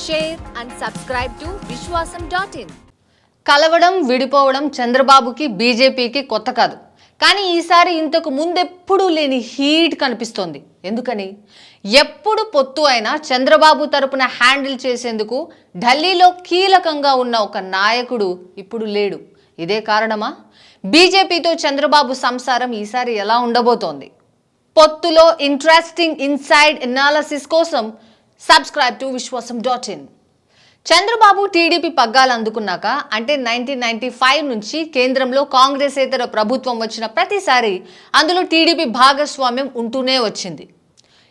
share and subscribe to Vishwasam.in. కలవడం విడిపోవడం చంద్రబాబుకి బీజేపీకి కొత్త కాదు. కానీ ఈసారి ఇంతకు ముందెప్పుడూ లేని హీట్ కనిపిస్తోంది. ఎందుకని? ఎప్పుడు పొత్తు అయినా చంద్రబాబు తరపున హ్యాండిల్ చేసేందుకు ఢిల్లీలో కీలకంగా ఉన్న ఒక నాయకుడు ఇప్పుడు లేడు. ఇదే కారణమా? బీజేపీతో చంద్రబాబు సంసారం ఈసారి ఎలా ఉండబోతోంది? పొత్తులో ఇంట్రెస్టింగ్ ఇన్సైడ్ అనాలిసిస్ కోసం subscribe to Vishwasam.in. Chandrababu TDP పగ్గాలు అందుకున్నాక అంటే 1995 నుంచి కేంద్రంలో కాంగ్రెసేతర ప్రభుత్వం వచ్చిన ప్రతిసారి అందులో టీడీపీ భాగస్వామ్యం ఉంటూనే వచ్చింది.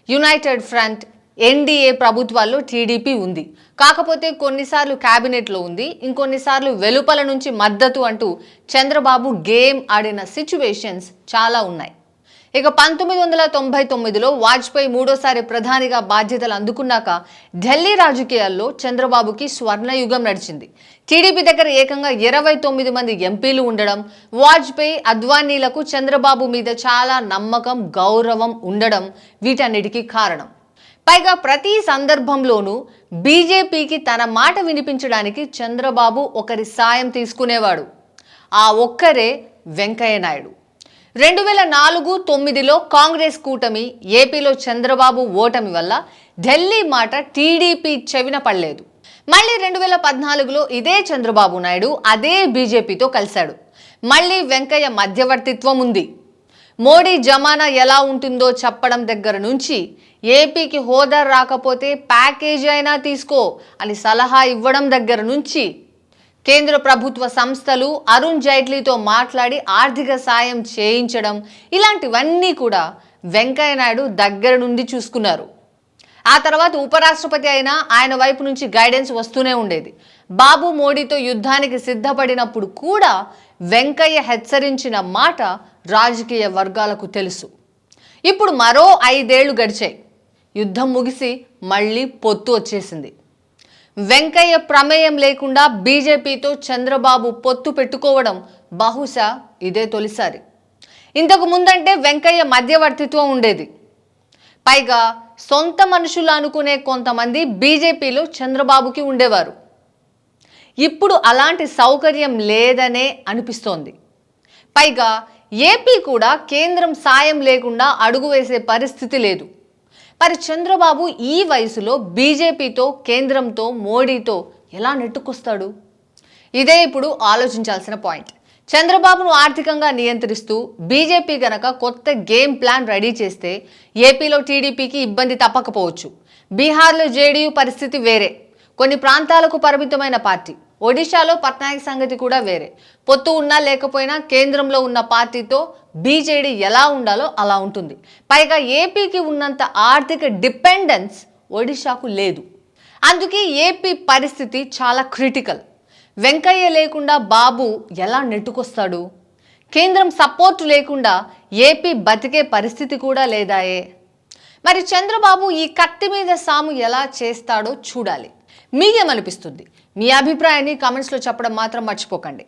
యునైటెడ్ ఫ్రంట్, ఎన్డీఏ ప్రభుత్వాల్లో టీడీపీ ఉంది. కాకపోతే కొన్నిసార్లు క్యాబినెట్లో ఉంది, ఇంకొన్నిసార్లు వెలుపల నుంచి మద్దతు అంటూ చంద్రబాబు గేమ్ ఆడిన సిచ్యువేషన్స్ చాలా ఉన్నాయి. ఇక 1999లో వాజ్పేయి మూడోసారి ప్రధానిగా బాధ్యతలు అందుకున్నాక ఢిల్లీ రాజకీయాల్లో చంద్రబాబుకి స్వర్ణయుగం నడిచింది. టీడీపీ దగ్గర ఏకంగా 29 మంది ఎంపీలు ఉండడం, వాజ్పేయి అద్వానీలకు చంద్రబాబు మీద చాలా నమ్మకం, గౌరవం ఉండడం వీటన్నిటికీ కారణం. పైగా ప్రతి సందర్భంలోనూ బీజేపీకి తన మాట వినిపించడానికి చంద్రబాబు ఒకరి సాయం తీసుకునేవాడు. ఆ ఒక్కరే వెంకయ్య నాయుడు. 2004-9లో కాంగ్రెస్ కూటమి, ఏపీలో చంద్రబాబు ఓటమి వల్ల ఢిల్లీ మాట టీడీపీ చెవిన పడలేదు. మళ్ళీ 2014లో ఇదే చంద్రబాబు నాయుడు అదే బీజేపీతో కలిశాడు. మళ్ళీ వెంకయ్య మధ్యవర్తిత్వం ఉంది. మోడీ జమానా ఎలా ఉంటుందో చెప్పడం దగ్గర నుంచి ఏపీకి హోదా రాకపోతే ప్యాకేజీ అయినా తీసుకో అని సలహా ఇవ్వడం దగ్గర నుంచి కేంద్ర ప్రభుత్వ సంస్థలు అరుణ్ జైట్లీతో మాట్లాడి ఆర్థిక సాయం చేయించడం, ఇలాంటివన్నీ కూడా వెంకయ్య నాయుడు దగ్గర నుండి చూసుకున్నారు. ఆ తర్వాత ఉపరాష్ట్రపతి అయినా ఆయన వైపు నుంచి గైడెన్స్ వస్తూనే ఉండేది. బాబు మోడీతో యుద్ధానికి సిద్ధపడినప్పుడు కూడా వెంకయ్య హెచ్చరించిన మాట రాజకీయ వర్గాలకు తెలుసు. ఇప్పుడు మరో 5 ఏళ్లు గడిచాయి. యుద్ధం ముగిసి మళ్ళీ పొత్తు వచ్చేసింది. వెంకయ్య ప్రమేయం లేకుండా బీజేపీతో చంద్రబాబు పొత్తు పెట్టుకోవడం బహుశా ఇదే తొలిసారి. ఇంతకు ముందంటే వెంకయ్య మధ్యవర్తిత్వం ఉండేది. పైగా సొంత మనుషులు అనుకునే కొంతమంది బీజేపీలో చంద్రబాబుకి ఉండేవారు. ఇప్పుడు అలాంటి సౌకర్యం లేదనే అనిపిస్తోంది. పైగా ఏపీ కూడా కేంద్రం సాయం లేకుండా అడుగు వేసే పరిస్థితి లేదు. మరి చంద్రబాబు ఈ వయసులో బీజేపీతో, కేంద్రంతో, మోడీతో ఎలా నెట్టుకొస్తాడు? ఇదే ఇప్పుడు ఆలోచించాల్సిన పాయింట్. చంద్రబాబును ఆర్థికంగా నియంత్రిస్తూ బీజేపీ గనక కొత్త గేమ్ ప్లాన్ రెడీ చేస్తే ఏపీలో టీడీపీకి ఇబ్బంది తప్పకపోవచ్చు. బీహార్లో జేడీయూ పరిస్థితి వేరే. కొన్ని ప్రాంతాలకు పరిమితమైన పార్టీ. ఒడిశాలో పట్నాయక్ సంగతి కూడా వేరే. పొత్తు ఉన్నా లేకపోయినా కేంద్రంలో ఉన్న పార్టీతో బీజేడీ ఎలా ఉండాలో అలా ఉంటుంది. పైగా ఏపీకి ఉన్నంత ఆర్థిక డిపెండెన్స్ ఒడిశాకు లేదు. అందుకే ఏపీ పరిస్థితి చాలా క్రిటికల్. వెంకయ్య లేకుండా బాబు ఎలా నెట్టుకొస్తాడు? కేంద్రం సపోర్టు లేకుండా ఏపీ బతికే పరిస్థితి కూడా లేదాయే. మరి చంద్రబాబు ఈ కత్తి మీద సాము ఎలా చేస్తాడో చూడాలి. మీకేమనిపిస్తుంది? మీ అభిప్రాయాన్ని కామెంట్స్లో చెప్పడం మాత్రం మర్చిపోకండి.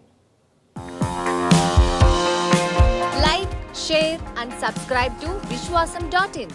Like, share and subscribe to Vishwasam.in.